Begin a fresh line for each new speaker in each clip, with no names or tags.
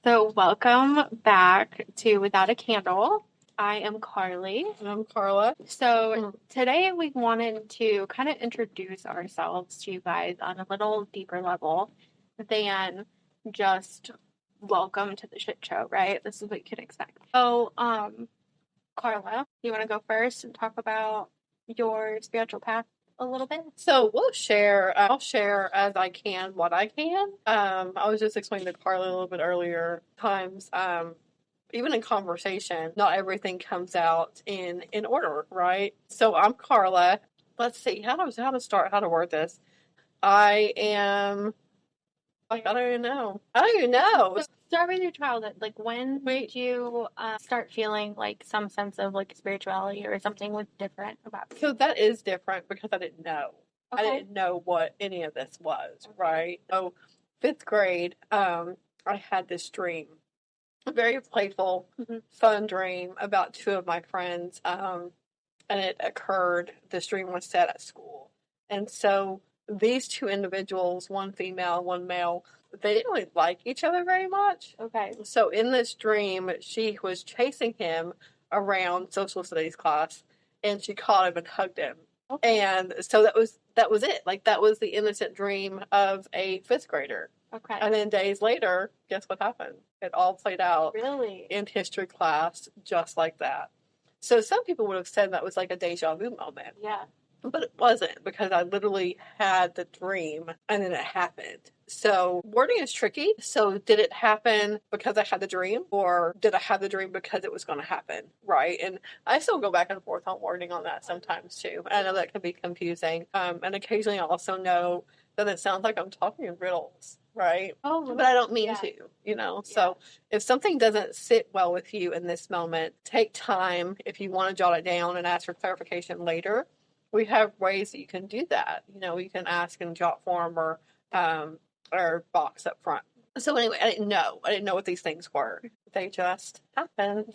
So, welcome back to Without a Candle. I am Karlie.
And I'm Carla.
So, today we wanted to kind of introduce ourselves to you guys on a little deeper level than just welcome to the shit show, right? This is what you can expect. So, Carla, you want to go first and talk about your spiritual path a little bit?
So I'll share as I can what I can. I was just explaining to Carla a little bit earlier times, even in conversation, not everything comes out in order, right? So I'm Carla. Let's see, how to word this. I am, I don't even know.
So start with your childhood. Like, when did you start feeling like some sense of like spirituality or something was different about you?
So that is different because I didn't know.
Okay.
I didn't know what any of this was, right? So fifth grade, I had this dream, a very playful, fun dream about two of my friends, and it occurred. This dream was set at school, and so these two individuals, one female, one male, they didn't really like each other very much.
Okay.
So in this dream, she was chasing him around social studies class, and she caught him and hugged him. Okay. And so that was it. Like, that was the innocent dream of a fifth grader.
Okay.
And then days later, guess what happened? It all played out
Really?
in history class just like that. So some people would have said that was like a deja vu moment.
Yeah.
But it wasn't, because I literally had the dream and then it happened. So wording is tricky. So did it happen because I had the dream, or did I have the dream because it was going to happen? Right. And I still go back and forth on wording on that sometimes too. I know that can be confusing. And occasionally I also know that it sounds like I'm talking in riddles. Right.
Oh,
but I don't mean to, you know. Yeah. So if something doesn't sit well with you in this moment, take time. If you want to jot it down and ask for clarification later, we have ways that you can do that. You know, you can ask in jot form or box up front. So anyway, I didn't know what these things were. They just happened.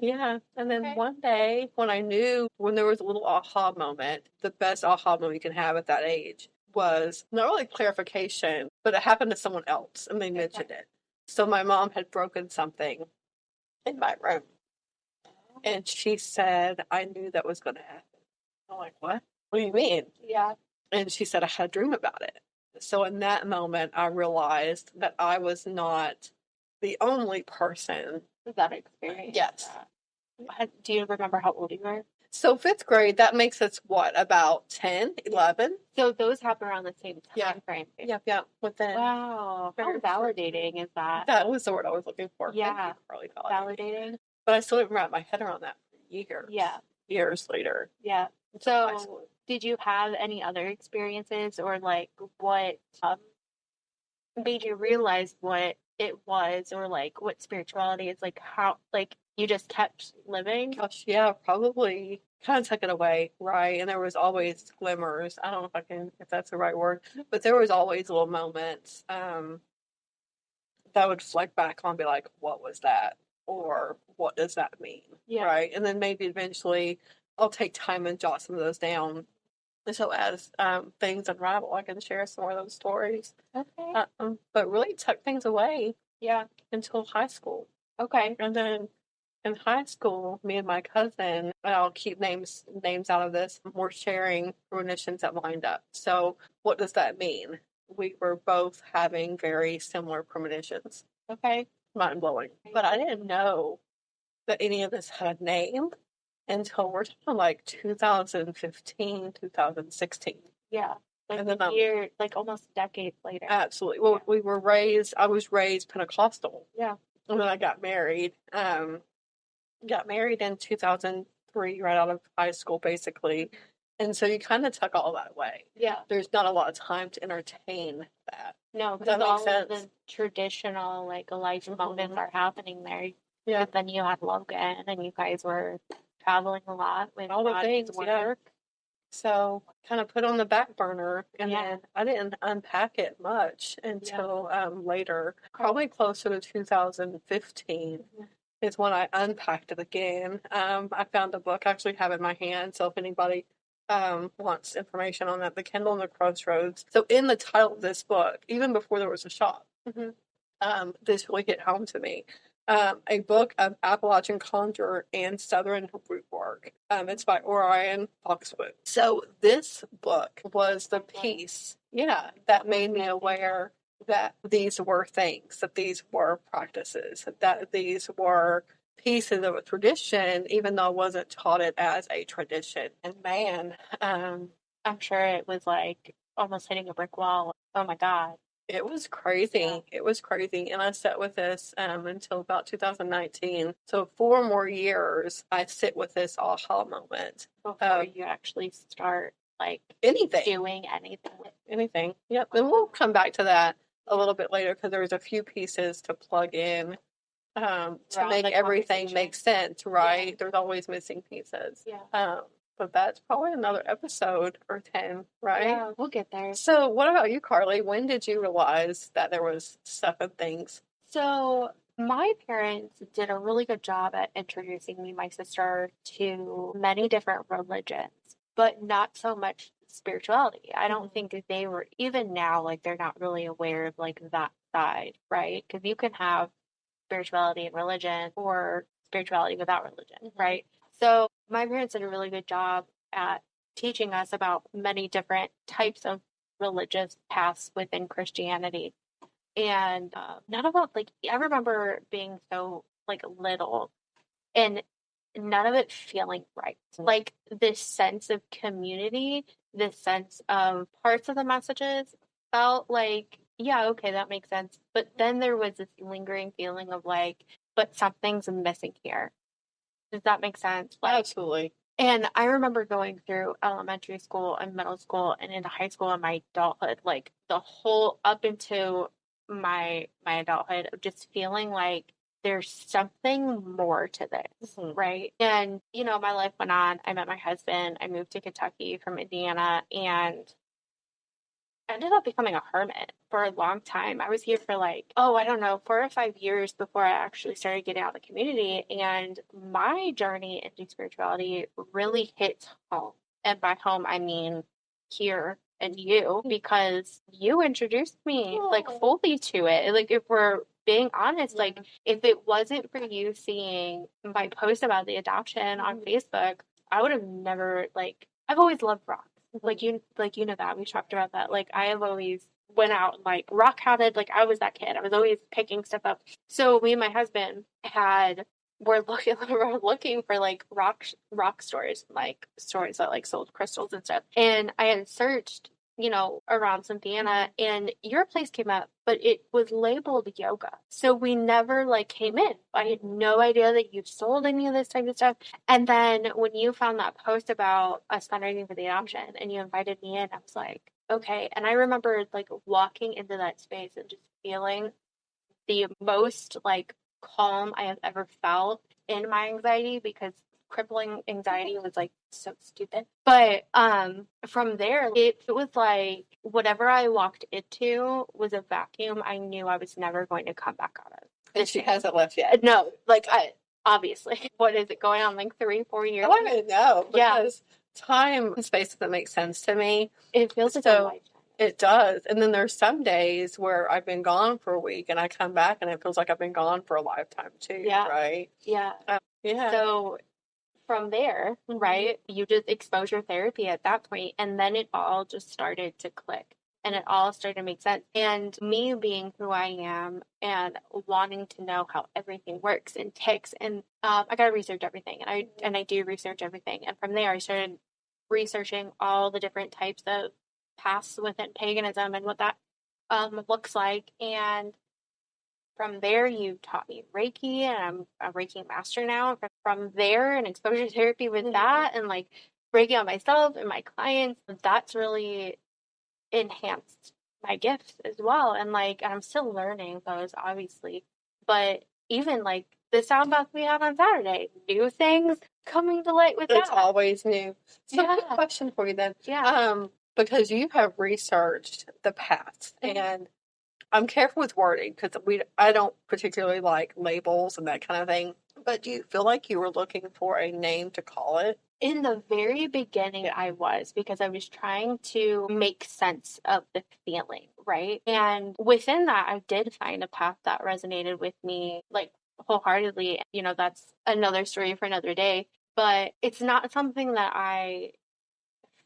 Yeah. And then one day, when there was a little aha moment, the best aha moment you can have at that age was not really clarification, but it happened to someone else and they mentioned it. So my mom had broken something in my room, and she said, I knew that was going to happen. I'm like, what? What do you mean? Yeah. And she said, I had a dream about it. So in that moment, I realized that I was not the only person
that experienced.
Yes.
That. Do you remember how old you were?
So fifth grade, that makes us what, about 10, 11?
So those happen around the same time frame.
Yeah. Within.
Wow. How validating is that?
That was the word I was looking for.
Yeah.
Probably
Validating.
But I still didn't wrap my head around that for years.
Yeah.
Years later.
Yeah. So did you have any other experiences, or like what made you realize what it was, or like what spirituality is, like how, like you just kept living?
Gosh, yeah, probably kind of took it away, right? And there was always glimmers. I don't know if that's the right word, but there was always little moments that would reflect back on and be like, what was that? Or what does that mean? Yeah. Right? And then maybe eventually I'll take time and jot some of those down. So as things unravel, I can share some more of those stories. Okay. But really tuck things away. Yeah. Until high school. Okay. And then in high school, me and my cousin, and I'll keep names out of this, were sharing premonitions that lined up. So what does that mean? We were both having very similar premonitions. Okay. Mind blowing. But I didn't know that any of this had a name until we're talking like 2015, 2016. Yeah. Like and then
like almost decades later.
Absolutely. Well, I was raised Pentecostal. Yeah. And then I got married. Got married in 2003, right out of high school, basically. And so you kind of tuck all that away. Yeah. There's not a lot of time to entertain that.
No, because all of the traditional, like, life moments are happening there. Yeah. But then you had Logan, and you guys were traveling a lot with
all the things, work. Yeah. So kind of put on the back burner, and then I didn't unpack it much until later, probably closer to 2015. Is when I unpacked it again. I found a book I actually have in my hand, so if anybody wants information on that, The Kindle and the Crossroads. So in the title of this book, even before there was a shop, this really hit home to me. A book of Appalachian conjure and Southern root work. It's by Orion Foxwood. So this book was the piece, that made me aware that these were things, that these were practices, that these were pieces of a tradition, even though I wasn't taught it as a tradition. And man,
I'm sure it was like almost hitting a brick wall. Oh my God.
it was crazy.
Yeah.
It was crazy. And I sat with this until about 2019. So 4 more years, I sit with this aha moment.
Before you actually start like
anything.
doing anything.
Anything. Yep. And we'll come back to that a little bit later because there's a few pieces to plug in to make everything make sense, right? Yeah. There's always missing pieces.
Yeah.
But that's probably another episode or 10, right?
Yeah, we'll get there.
So what about you, Karlie? When did you realize that there was stuff and things?
So my parents did a really good job at introducing me, my sister, to many different religions, but not so much spirituality. I don't think that they were, even now, like they're not really aware of like that side, right? Because you can have spirituality and religion or spirituality without religion, right? So my parents did a really good job at teaching us about many different types of religious paths within Christianity. And none of it, like, I remember being so, like, little and none of it feeling right. Like, this sense of community, this sense of parts of the messages felt like, yeah, okay, that makes sense. But then there was this lingering feeling of, like, but something's missing here. Does that make sense? Like,
Absolutely.
and I remember going through elementary school and middle school and into high school and my adulthood, like the whole up into my adulthood of just feeling like there's something more to this, right? And my life went on. I met my husband. I moved to Kentucky from Indiana and ended up becoming a hermit for a long time. I was here for like, I don't know, 4 or 5 years before I actually started getting out of the community. And my journey into spirituality really hits home. And by home, I mean here and you, because you introduced me like fully to it. Like, if we're being honest, like if it wasn't for you seeing my post about the adoption on Facebook, I would have never, like, I've always loved rocks. Like you know that we talked about that. Like I have always went out and like rock hunted. Like I was that kid. I was always picking stuff up. So me and my husband we're looking for like rock stores, like stores that like sold crystals and stuff. And I had searched, around Savannah, and your place came up, but it was labeled yoga. So we never like came in. I had no idea that you sold any of this type of stuff. And then when you found that post about us fundraising for the adoption and you invited me in, I was like, okay. And I remember like walking into that space and just feeling the most like calm I have ever felt in my anxiety, because crippling anxiety was like so stupid. But from there, it was like whatever I walked into was a vacuum I knew I was never going to come back out of.
And she hasn't left yet.
No, like obviously. What is it going on, like 3-4 years?
I don't even know, because time and space doesn't make sense to me.
It feels like a lifetime.
It does. And then there's some days where I've been gone for a week and I come back and it feels like I've been gone for a lifetime too, right?
Yeah.
Yeah.
So from there, right, you did exposure therapy at that point, and then it all just started to click and it all started to make sense. And me being who I am and wanting to know how everything works and ticks, and I got to research everything, and I do research everything. And from there, I started researching all the different types of paths within paganism and what that looks like. And from there, you taught me Reiki, and I'm a Reiki master now. From there, and exposure therapy with that, and like Reiki on myself and my clients, that's really enhanced my gifts as well. And like, I'm still learning those, obviously. But even like the sound bath we had on Saturday, new things coming to light with that.
It's always new. So I have a question for you then.
Yeah.
Because you have researched the paths, and I'm careful with wording because I don't particularly like labels and that kind of thing. But do you feel like you were looking for a name to call it?
In the very beginning, I was, because I was trying to make sense of the feeling, right? And within that, I did find a path that resonated with me, like, wholeheartedly. That's another story for another day. But it's not something that I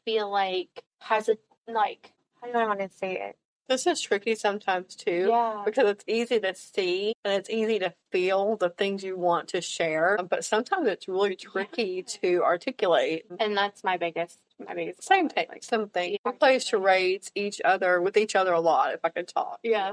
feel like has a, like, how do I want to say it?
This is tricky sometimes too,
Yeah.
because it's easy to see and it's easy to feel the things you want to share, but sometimes it's really tricky to articulate.
And that's my biggest
Same thing, same thing. We play charades with each other a lot, if I could talk.
Yeah.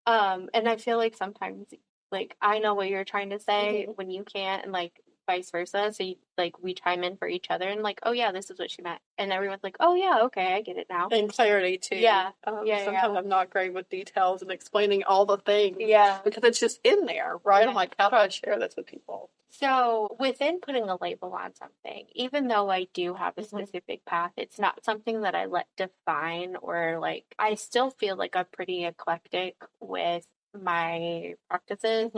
And I feel like sometimes, like, I know what you're trying to say when you can't, and like vice versa. So we chime in for each other, and like, oh yeah, this is what she meant, and everyone's like, oh yeah, okay, I get it now.
And clarity too.
Yeah.
Sometimes I'm not great with details and explaining all the things.
Yeah.
Because it's just in there, right?
Yeah.
I'm like, how do I share this with people?
So within putting a label on something, even though I do have a specific path, it's not something that I let define, or like, I still feel like I'm pretty eclectic with my practices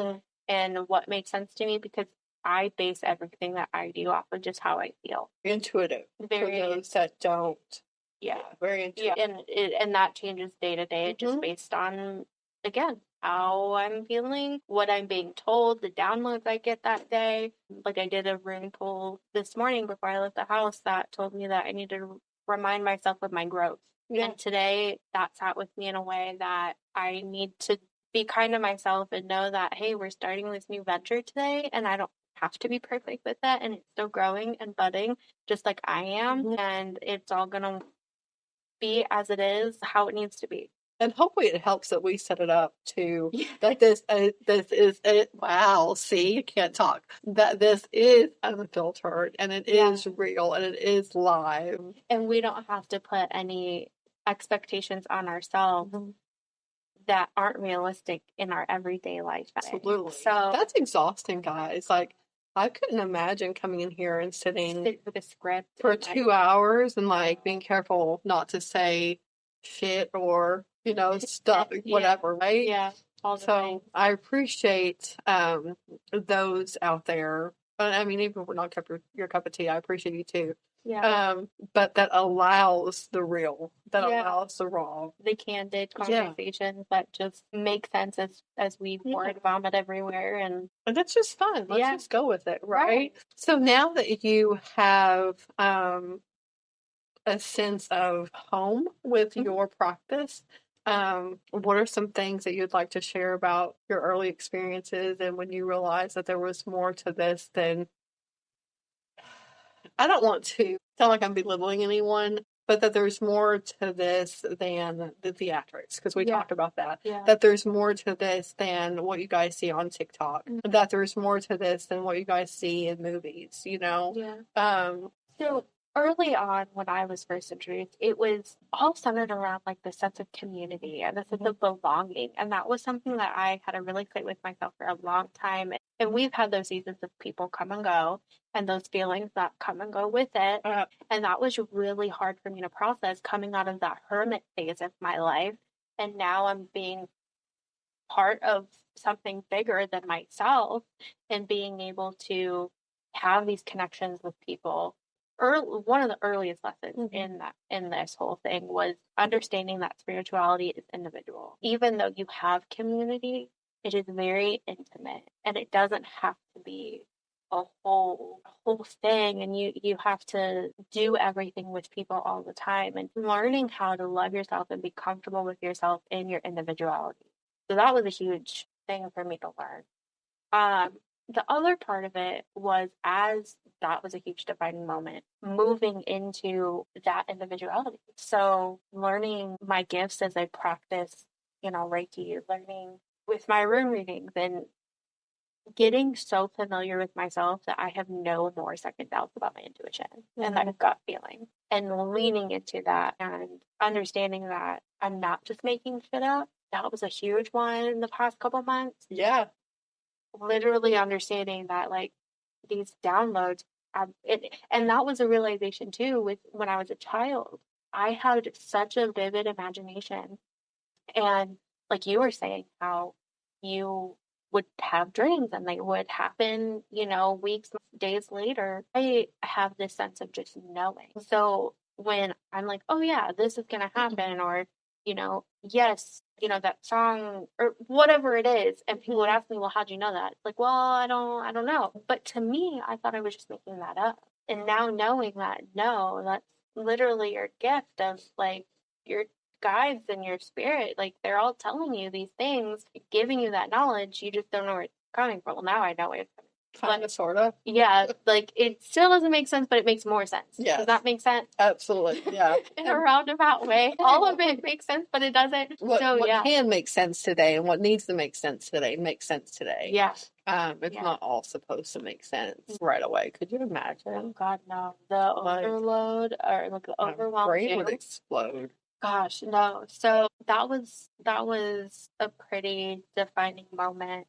and what makes sense to me, because I base everything that I do off of just how I feel.
Intuitive.
Very
for those that don't.
Yeah.
Very intuitive.
Yeah. And that changes day to day, just based on, again, how I'm feeling, what I'm being told, the downloads I get that day. Like, I did a rune pull this morning before I left the house that told me that I need to remind myself of my growth. Yeah. And today that sat with me in a way that I need to be kind to myself and know that, hey, we're starting this new venture today, and I don't have to be perfect with that, and it's still growing and budding just like I am, and it's all gonna be as it is, how it needs to be.
And hopefully it helps that we set it up to that this is it. Wow, see, you can't talk. That this is unfiltered and it is real and it is live.
And we don't have to put any expectations on ourselves that aren't realistic in our everyday life.
Absolutely.
So
that's exhausting, guys. Like, I couldn't imagine coming in here and sitting
with a script
for 2 hours and like being careful not to say shit or stuff, whatever, right?
Yeah.
So I appreciate those out there. I mean, even if we're not your cup of tea, I appreciate you too.
Yeah.
But that allows the real, that allows the raw,
the candid conversations that just make sense as we pour and vomit everywhere, and
that's just fun. Let's just go with it, right? So now that you have a sense of home with your practice, what are some things that you'd like to share about your early experiences and when you realized that there was more to this than, I don't want to sound like I'm belittling anyone, but that there's more to this than the theatrics, because we talked about that. Yeah. That there's more to this than what you guys see on TikTok. That there's more to this than what you guys see in movies, Yeah.
So early on, when I was first introduced, it was all centered around like the sense of community and the sense of belonging. And that was something that I had to really sit with myself for a long time. And we've had those seasons of people come and go, and those feelings that come and go with it. And that was really hard for me to process, coming out of that hermit phase of my life. And now I'm being part of something bigger than myself, and being able to have these connections with people. One of the earliest lessons in this whole thing was understanding that spirituality is individual. Even though you have community, it is very intimate, and it doesn't have to be a whole thing, and you have to do everything with people all the time, and learning how to love yourself and be comfortable with yourself in your individuality. So that was a huge thing for me to learn. The other part of it was, as that was a huge defining moment, moving into that individuality. So learning my gifts as I practice, Reiki, learning with my room readings, and getting so familiar with myself that I have no more second doubts about my intuition and that gut feeling, and leaning into that and understanding that I'm not just making shit up. That was a huge one in the past couple months.
Yeah.
Literally understanding that, like, these downloads, and that was a realization too with when I was a child. I had such a vivid imagination, and like you were saying, how you would have dreams and they would happen, weeks, days later. I have this sense of just knowing. So when I'm like, oh yeah, this is going to happen, or, yes, that song or whatever it is. And people would ask me, well, how'd you know that? Like, well, I don't know. But to me, I thought I was just making that up. And now knowing that, no, that's literally your gift of like your guides and your spirit. Like they're all telling you these things, giving you that knowledge. You just don't know where it's coming from. Well, now I know where it's coming.
Kind of, sort of.
Yeah, like it still doesn't make sense, but it makes more sense.
Yes.
Does that make sense?
Absolutely, yeah.
In a roundabout way. All of it makes sense, but it doesn't.
What
yeah.
can make sense today and what needs to make sense today makes sense today.
Yeah.
It's not all supposed to make sense right away. Could you imagine?
Oh God, no. The overload or like the overwhelm.
My brain would explode.
Gosh, no. So that was a pretty defining moment.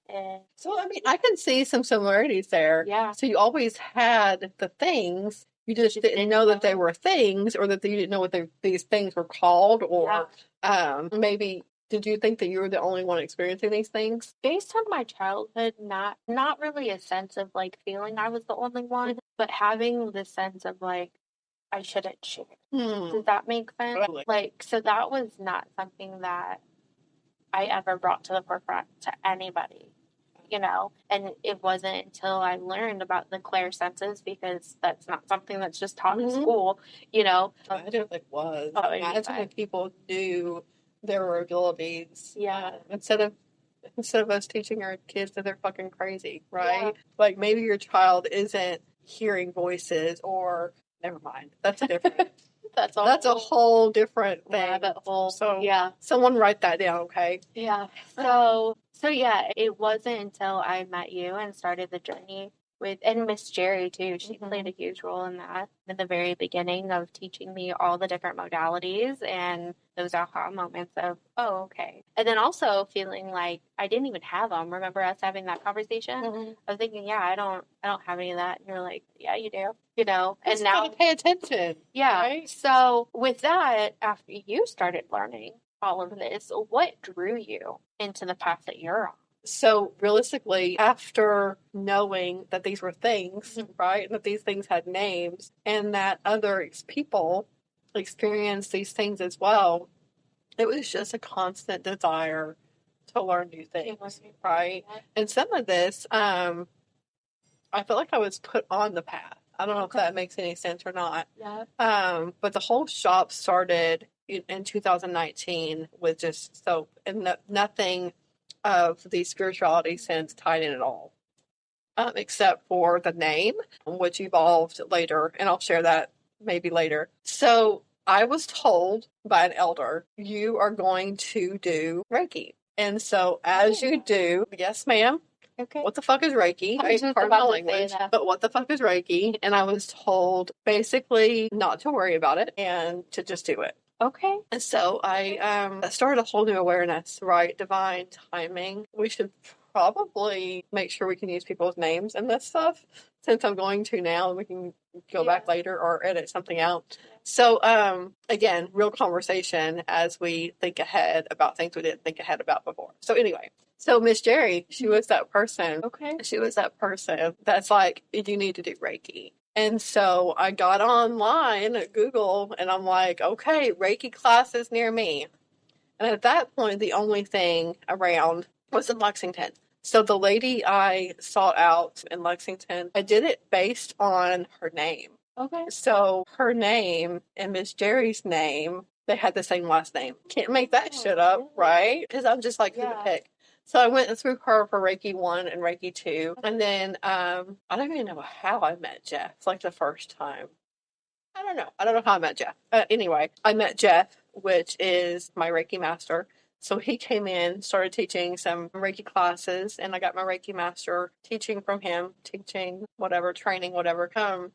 So I mean, I can see some similarities there.
Yeah.
So you always had the things, you just didn't know that they were things, or that you didn't know what these things were called, or maybe did you think that you were the only one experiencing these things?
Based on my childhood, not really a sense of like feeling I was the only one, but having the sense of like I shouldn't share. Does that make sense?
Really?
Like, so that was not something that I ever brought to the forefront to anybody, and it wasn't until I learned about the clairsenses, because that's not something that's just taught in school,
Imagine if it was. Imagine if people knew their abilities.
Yeah.
Instead of us teaching our kids that they're fucking crazy, right? Yeah. Like maybe your child isn't hearing voices, or never mind. That's different. That's a whole different thing.
Rabbit hole.
So someone write that down, okay?
Yeah. So yeah, it wasn't until I met you and started the journey and Miss Jerry too. She played a huge role in that at the very beginning of teaching me all the different modalities and those aha moments of, oh, okay. And then also feeling like I didn't even have them. Remember us having that conversation? I was thinking, yeah, I don't have any of that. And you're like, yeah, you do. And now
pay attention.
Yeah.
Right?
So with that, after you started learning all of this, what drew you into the path that you're on?
So realistically, after knowing that these were things, right, and that these things had names, and that other people experienced these things as well, it was just a constant desire to learn new things, right? And some of this, I felt like I was put on the path. I don't know if that makes any sense or not.
Yeah.
But the whole shop started in 2019 with just soap and nothing of the spirituality sense tied in at all, except for the name, which evolved later, and I'll share that maybe later. So I was told by an elder, you are going to do Reiki. And so as you do, yes, ma'am. Okay. What the fuck is Reiki? Pardon my language, but what the fuck is Reiki? And I was told basically not to worry about it and to just do it. Okay. And so I started a whole new awareness, right? Divine timing. We should probably make sure we can use people's names and this stuff, since I'm going to now, and we can go back later or edit something out. So, again, real conversation as we think ahead about things we didn't think ahead about before. So anyway, so Miss Jerry, she was that person. Okay. She was that person that's like, you need to do Reiki. And so I got online at Google and I'm like, okay, Reiki classes near me. And at that point, the only thing around was in Lexington. So the lady I sought out in Lexington, I did it based on her name. Okay. So her name and Miss Jerry's name, they had the same last name. Can't make that shit up, right? Because I'm just like, who to pick? So I went through her for Reiki 1 and Reiki 2. And then I don't even know how I met Jeff, like the first time. I don't know how I met Jeff. Anyway, I met Jeff, which is my Reiki master. So he came in, started teaching some Reiki classes, and I got my Reiki master teaching from him, teaching whatever, training, whatever come.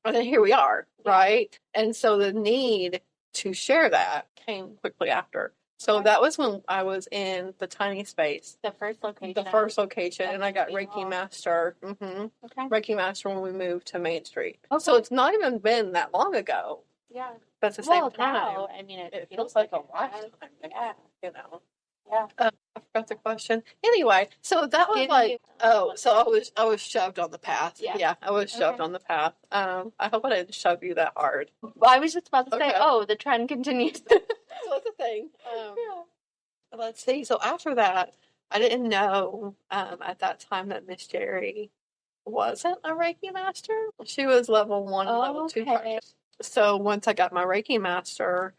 And then here we are, right? And so the need to share that came quickly after. So that was when I was in the tiny space. The first location. And I got Reiki Master. Okay. Reiki Master when we moved to Main Street. Okay. So it's not even been that long ago. Yeah. But at the same time,
now, I mean,
it feels like a lifetime. Yeah.
Yeah.
I forgot the question. Anyway, so that was so I was shoved on the path.
Yeah.
I was shoved on the path. I hope I didn't shove you that hard.
Well, I was just about to say, the trend continues.
So that's the thing. Let's see. So after that, I didn't know at that time that Miss Jerry wasn't a Reiki master. She was level 1, level 2 practice. So once I got my Reiki master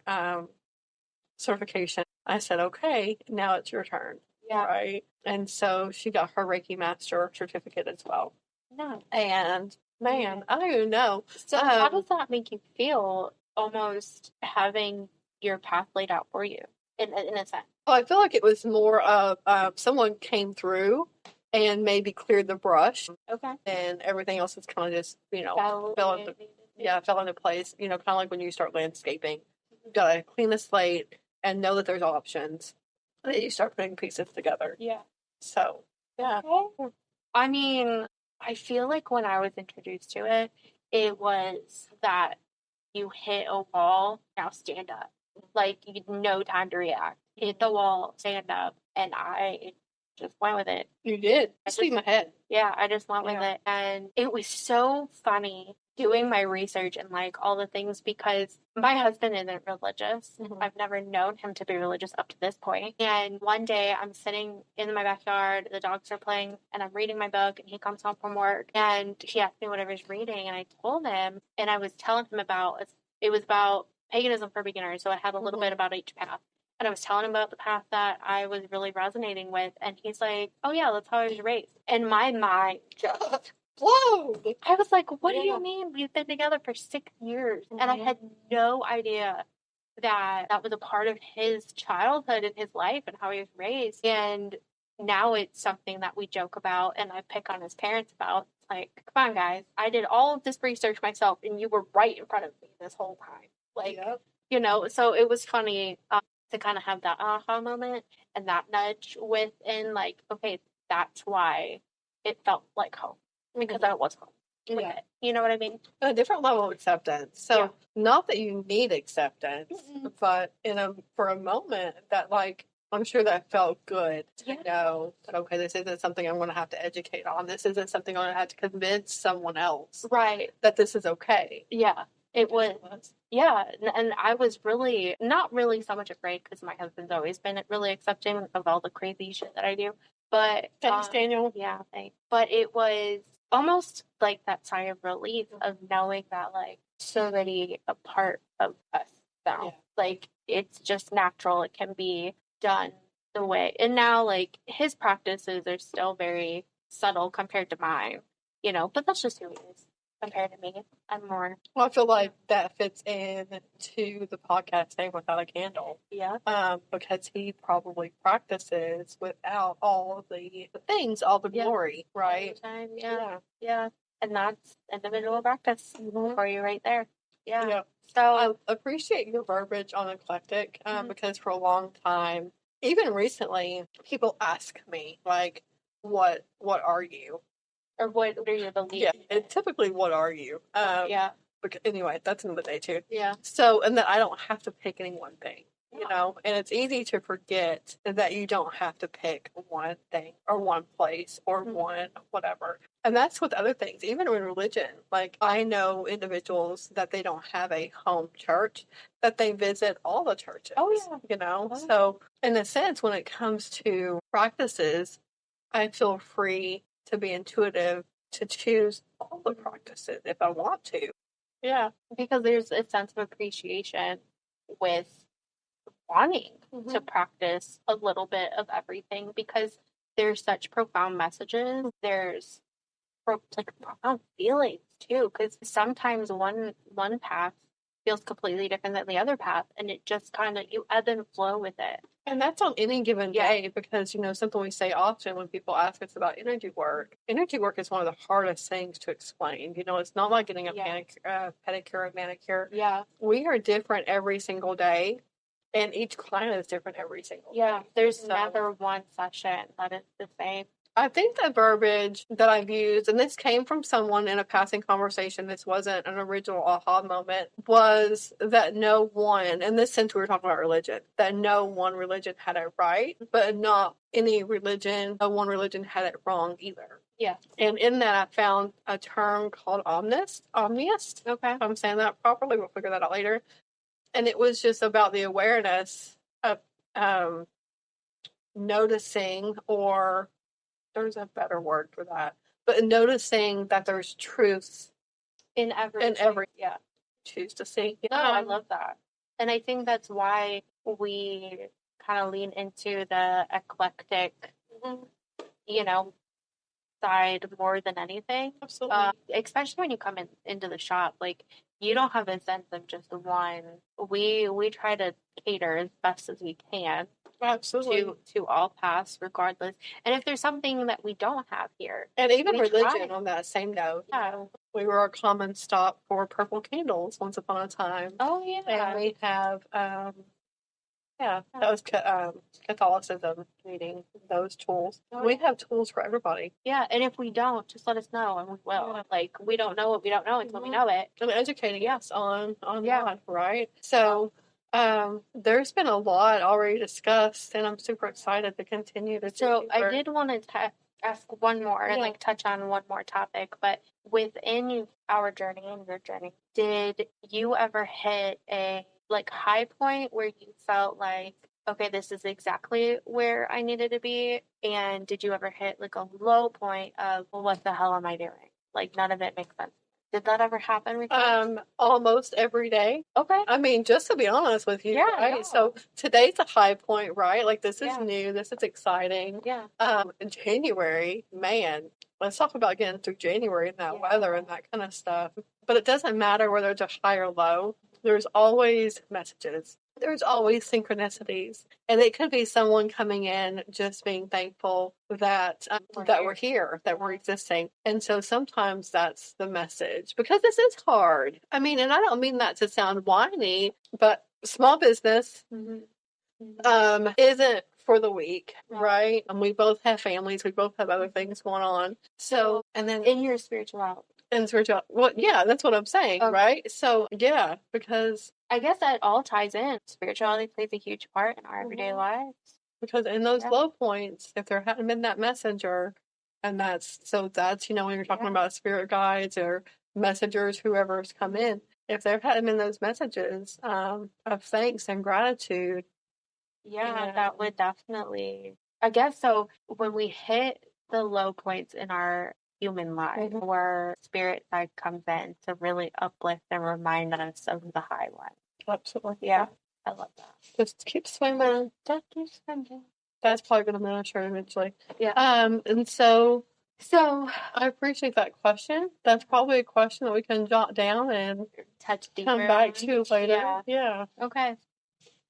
certification, I said, okay, now it's your turn.
Yeah.
Right. And so she got her Reiki master certificate as well.
No.
And man, I don't even know.
So how does that make you feel, almost having your path laid out for you in a sense?
Oh, I feel like it was more of someone came through and maybe cleared the brush.
Okay.
And everything else is kind of just, fell into place. Kind of like when you start landscaping. You got to clean the slate and know that there's options. And then you start putting pieces together.
Yeah.
So, yeah.
Okay. I mean, I feel like when I was introduced to it, it was that you hit a wall, now stand up. Like, you had no time to react. Hit the wall, stand up, and I just went with it.
You did. Just leave my head.
Yeah, I just went with it. And it was so funny doing my research and like all the things, because my husband isn't religious. I've never known him to be religious up to this point. And one day I'm sitting in my backyard, the dogs are playing, and I'm reading my book, and he comes home from work and he asked me what I was reading, and I told him, and I was telling him it was about paganism for beginners. So I had a little bit about each path. And I was telling him about the path that I was really resonating with. And he's like, oh, yeah, that's how I was raised. And my mind just exploded. I was like, what do you mean? We've been together for 6 years. And I had no idea that that was a part of his childhood and his life and how he was raised. And now it's something that we joke about and I pick on his parents about. Like, come on, guys. I did all of this research myself and you were right in front of me this whole time. Like, so it was funny to kind of have that aha moment and that nudge within, like, okay, that's why it felt like home, because I was home with it. You know what I mean?
A different level of acceptance. So not that you need acceptance, but for a moment that, like, I'm sure that felt good to know that, okay, this isn't something I'm going to have to educate on. This isn't something I'm going to have to convince someone else that this is okay.
Yeah, it was. Yeah, and I was really, not really so much afraid, because my husband's always been really accepting of all the crazy shit that I do. But
thanks, Daniel.
Yeah, thanks. But it was almost like that sigh of relief of knowing that, like, it's already a part of us now. Like, it's just natural. It can be done the way. And now, like, his practices are still very subtle compared to mine, but that's just who he is. Compared to me, I'm more.
Well, I feel like that fits in to the podcast name, Without a Candle.
Yeah.
Because he probably practices without all of the things, all the glory, right?
All the time, yeah. And that's individual practice for you right there. Yeah. So
I appreciate your verbiage on eclectic, because for a long time, even recently, people ask me, like, what are you?
Or what are your beliefs?
Yeah, and typically, what are you? Because, anyway, that's another day too.
Yeah.
So, and that I don't have to pick any one thing, and it's easy to forget that you don't have to pick one thing or one place or one whatever. And that's with other things, even in religion. Like, I know individuals that they don't have a home church, that they visit all the churches.
Oh, yeah.
So, in a sense, when it comes to practices, I feel free to be intuitive to choose all the practices if I want to. Yeah.
Because there's a sense of appreciation with wanting to practice a little bit of everything, because there's such profound messages. There's profound feelings too, because sometimes one path feels completely different than the other path, and it just kind of, you ebb and flow with it.
And that's on any given day, because, something we say often when people ask us about energy work. Energy work is one of the hardest things to explain. It's not like getting a pedicure or manicure.
Yeah.
We are different every single day, and each client is different every single day.
Yeah, there's never one session that is the same.
I think the verbiage that I've used, and this came from someone in a passing conversation, this wasn't an original aha moment, was that no one, in this sense we were talking about religion, that no one religion had it right, but not any religion, no one religion had it wrong either.
Yeah.
And in that I found a term called omnist.
Okay.
If I'm saying that properly, we'll figure that out later. And it was just about the awareness of noticing, or there's a better word for that, but noticing that there's truth
in every
yeah, choose to see.
No, I love that. And I think that's why we kind of lean into the eclectic, you know, side more than anything.
Absolutely.
Especially when you come into the shop, like you don't have a sense of just one. We try to cater as best as we can.
Absolutely.
To all paths, regardless. And if there's something that we don't have here,
and even religion
try.
On that same note,
yeah,
we were a common stop for purple candles once upon a time.
Oh yeah,
and we have that was Catholicism needing those tools. We have tools for everybody.
Yeah, and if we don't, just let us know and we will. Yeah. Like, we don't know what we don't know until we know it.
And educating us on that, right? So there's been a lot already discussed, and I'm super excited to continue to
So I did want to ask one more and like touch on one more topic, but within our journey and your journey, did you ever hit a like high point where you felt like, okay, this is exactly where I needed to be? And did you ever hit like a low point of, well, what the hell am I doing? Like none of it makes sense. Did that ever happen with you?
Almost every day.
Okay.
I mean, just to be honest with you, right? Yeah. So today's a high point, right? Like this is new, this is exciting.
Yeah.
In January, man, let's talk about getting through January and that weather and that kind of stuff. But it doesn't matter whether it's a high or low. There's always messages. There's always synchronicities. And it could be someone coming in just being thankful that we're here, that we're existing. And so sometimes that's the message, because this is hard. I mean, and I don't mean that to sound whiny, but small business isn't for the weak, right? And we both have families, we both have other things going on. So, and then
in your spirituality.
Well, yeah, that's what I'm saying, right? So, yeah, because
I guess that all ties in. Spirituality plays a huge part in our everyday lives.
Because in those low points, if there hadn't been that messenger, and that's when you're talking about spirit guides or messengers, whoever's come in, if there hadn't been those messages of thanks and gratitude.
Yeah, that would definitely, I guess so. When we hit the low points in our human life, where spirit side comes in to really uplift and remind us of the high one.
Absolutely.
Yeah, I love that.
Just keep swimming.
Just keep swimming.
That's probably going to miniature eventually.
Yeah.
And so I appreciate that question. That's probably a question that we can jot down and
touch deeper
come back to later. Yeah.
Okay.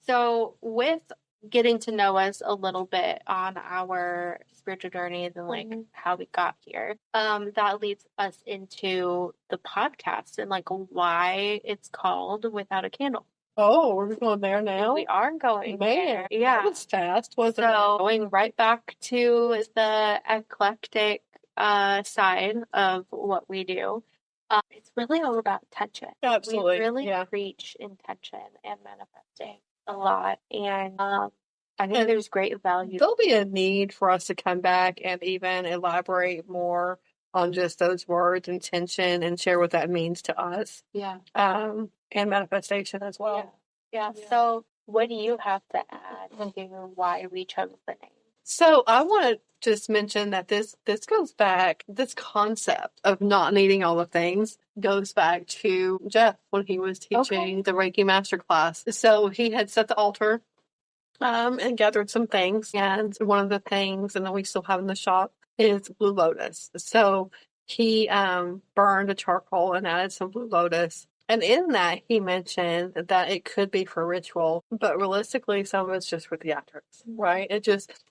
So with getting to know us a little bit on our spiritual journeys and like how we got here, that leads us into the podcast and like why it's called Without a Candle.
Oh, we're going there now?
We are going
there.
Yeah.
That was fast, wasn't it?
So going right back to the eclectic side of what we do. It's really all about intention.
Absolutely.
We really preach intention and manifesting a lot. And I think there's great value.
There'll be a need for us to come back and even elaborate more on just those words, intention, and share what that means to us.
Yeah.
And manifestation as well.
Yeah. So what do you have to add to why we chose the name?
So I want to just mention that this goes back, this concept of not needing all the things goes back to Jeff when he was teaching the Reiki masterclass. So he had set the altar and gathered some things. And one of the things, and that we still have in the shop, is blue lotus. So he burned a charcoal and added some blue lotus. And in that, he mentioned that it could be for ritual, but realistically, some of it's just for theatrics, right?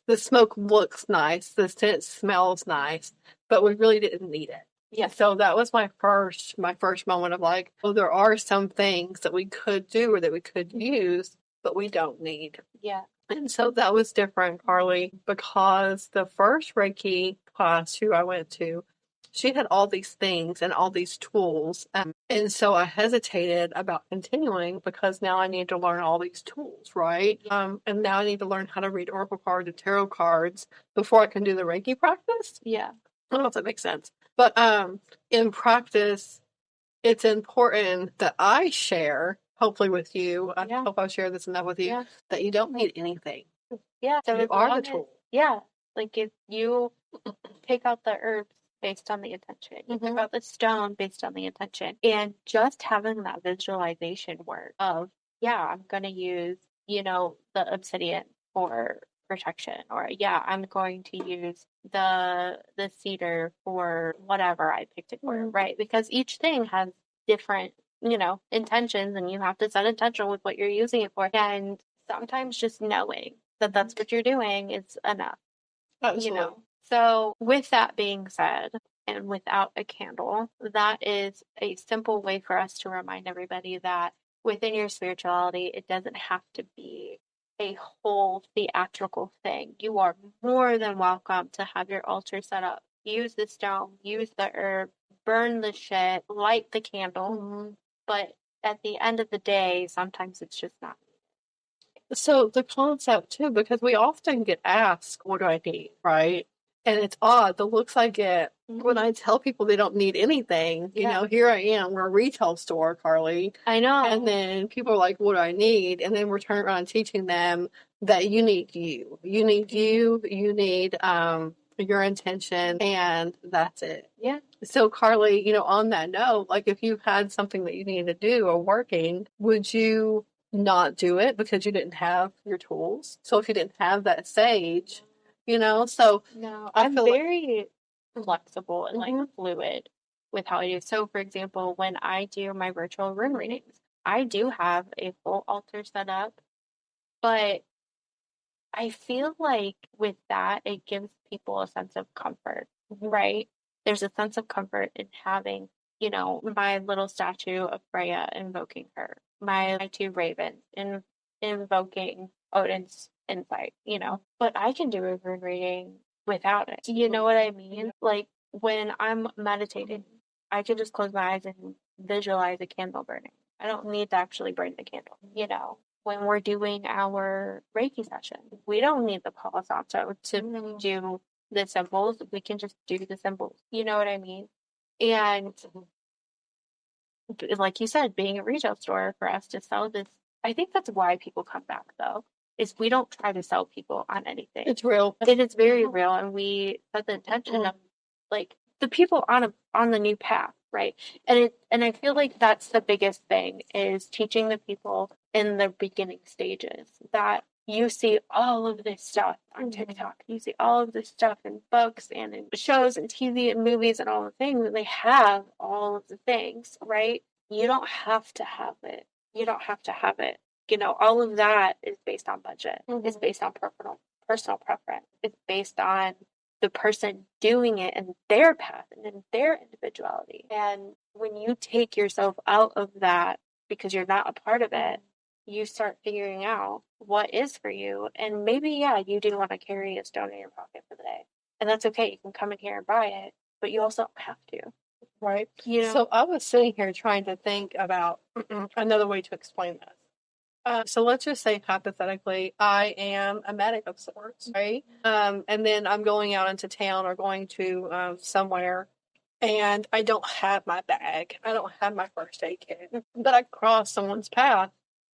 The smoke looks nice, the scent smells nice, but we really didn't need it. Yeah. So that was my first moment of like, oh, there are some things that we could do or that we could use but we don't need.
Yeah.
And so that was different, Karlie, because the first Reiki class who I went to, she had all these things and all these tools. And so I hesitated about continuing because now I need to learn all these tools, right? And now I need to learn how to read oracle cards and tarot cards before I can do the Reiki practice.
Yeah.
I don't know if that makes sense. But in practice, it's important that I share, hopefully with you, I hope I'll share this enough with you, that you don't need anything.
Yeah. So
you are the tool.
Like if you pick out the herbs based on the intention, you pick out the stone based on the intention, and just having that visualization work of, I'm going to use, the obsidian for protection, or I'm going to use the cedar for whatever I picked it for, right? Because each thing has different, intentions, and you have to set intention with what you're using it for. And sometimes just knowing that that's what you're doing is enough.
Absolutely.
So with that being said, and without a candle, that is a simple way for us to remind everybody that within your spirituality, it doesn't have to be a whole theatrical thing. You are more than welcome to have your altar set up. Use the stone, use the herb, burn the shit, light the candle. But at the end of the day, sometimes it's just not.
So the concept too, because we often get asked, what do I need, right? And it's odd, the looks I get when I tell people they don't need anything, here I am, we're a retail store, Karlie.
I know.
And then people are like, what do I need? And then we're turning around and teaching them that you need you. You need you, you need your intention, and that's it.
Yeah.
So Karlie, on that note, like if you had something that you needed to do or working, would you not do it because you didn't have your tools? So if you didn't have that sage, so
no,
I
I'm
feel
very flexible and like fluid with how I do. So for example, when I do my virtual rune readings, I do have a full altar set up, but I feel like with that, it gives people a sense of comfort, right? There's a sense of comfort in having, my little statue of Freya invoking her, my two ravens invoking Odin's insight, But I can do a rune reading without it. You know what I mean? Like when I'm meditating, I can just close my eyes and visualize a candle burning. I don't need to actually burn the candle, when we're doing our Reiki session. We don't need the Palo Santo to do the symbols. We can just do the symbols. You know what I mean? And like you said, being a retail store for us to sell this, I think that's why people come back though, is we don't try to sell people on anything.
it's real.
It is very real, and we set the intention of like the people on the new path, right? And I feel like that's the biggest thing, is teaching the people in the beginning stages that you see all of this stuff on TikTok. You see all of this stuff in books and in shows and TV and movies and all the things, and they have all of the things, right? You don't have to have it. You don't have to have it. All of that is based on budget. It's based on personal preference. It's based on the person doing it and their path and in their individuality. And when you take yourself out of that because you're not a part of it, you start figuring out what is for you. And maybe, you do want to carry a stone in your pocket for the day. And that's okay. You can come in here and buy it, but you also don't have to.
Right. So I was sitting here trying to think about another way to explain this. So let's just say hypothetically, I am a medic of sorts, right? And then I'm going out into town or going to somewhere, and I don't have my bag. I don't have my first aid kit. But I cross someone's path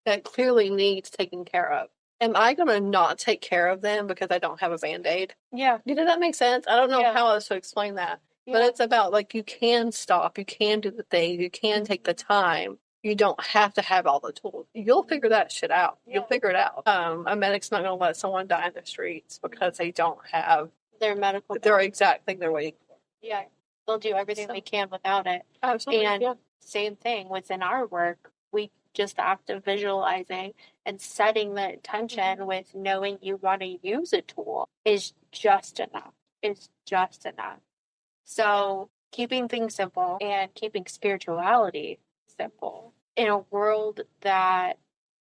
that clearly needs taken care of. Am I going to not take care of them because I don't have a Band-Aid?
Yeah.
Did that make sense? I don't know how else to explain that. But it's about, like, you can stop, you can do the thing, you can take the time. You don't have to have all the tools. You'll figure that shit out. You'll figure it out. A medic's not going to let someone die in the streets because they don't have their exact thing they're waiting for.
Yeah, they'll do everything they can without it.
Absolutely.
And same thing within our work. We just have to visualizing and setting the intention with knowing you want to use a tool is just enough. It's just enough. So keeping things simple and keeping spirituality simple in a world that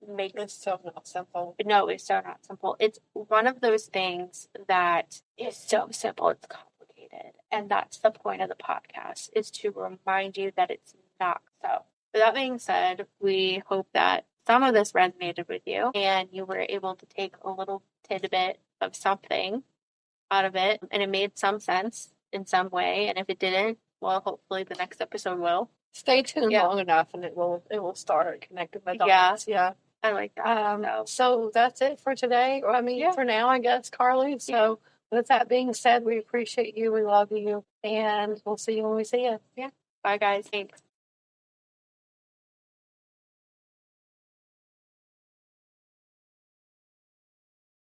makes
It's so not simple.
No, it's so not simple. It's one of those things that is so simple, it's complicated. And that's the point of the podcast, is to remind you that it's not so. With that being said, we hope that some of this resonated with you and you were able to take a little tidbit of something out of it and it made some sense in some way. And if it didn't, well, hopefully the next episode will.
Stay tuned long enough and it will start connecting the dots. Yeah.
I like that.
So that's it for today. I mean, for now, I guess, Karlie. So with that being said, we appreciate you. We love you. And we'll see you when we see you.
Yeah. Bye, guys. Thanks.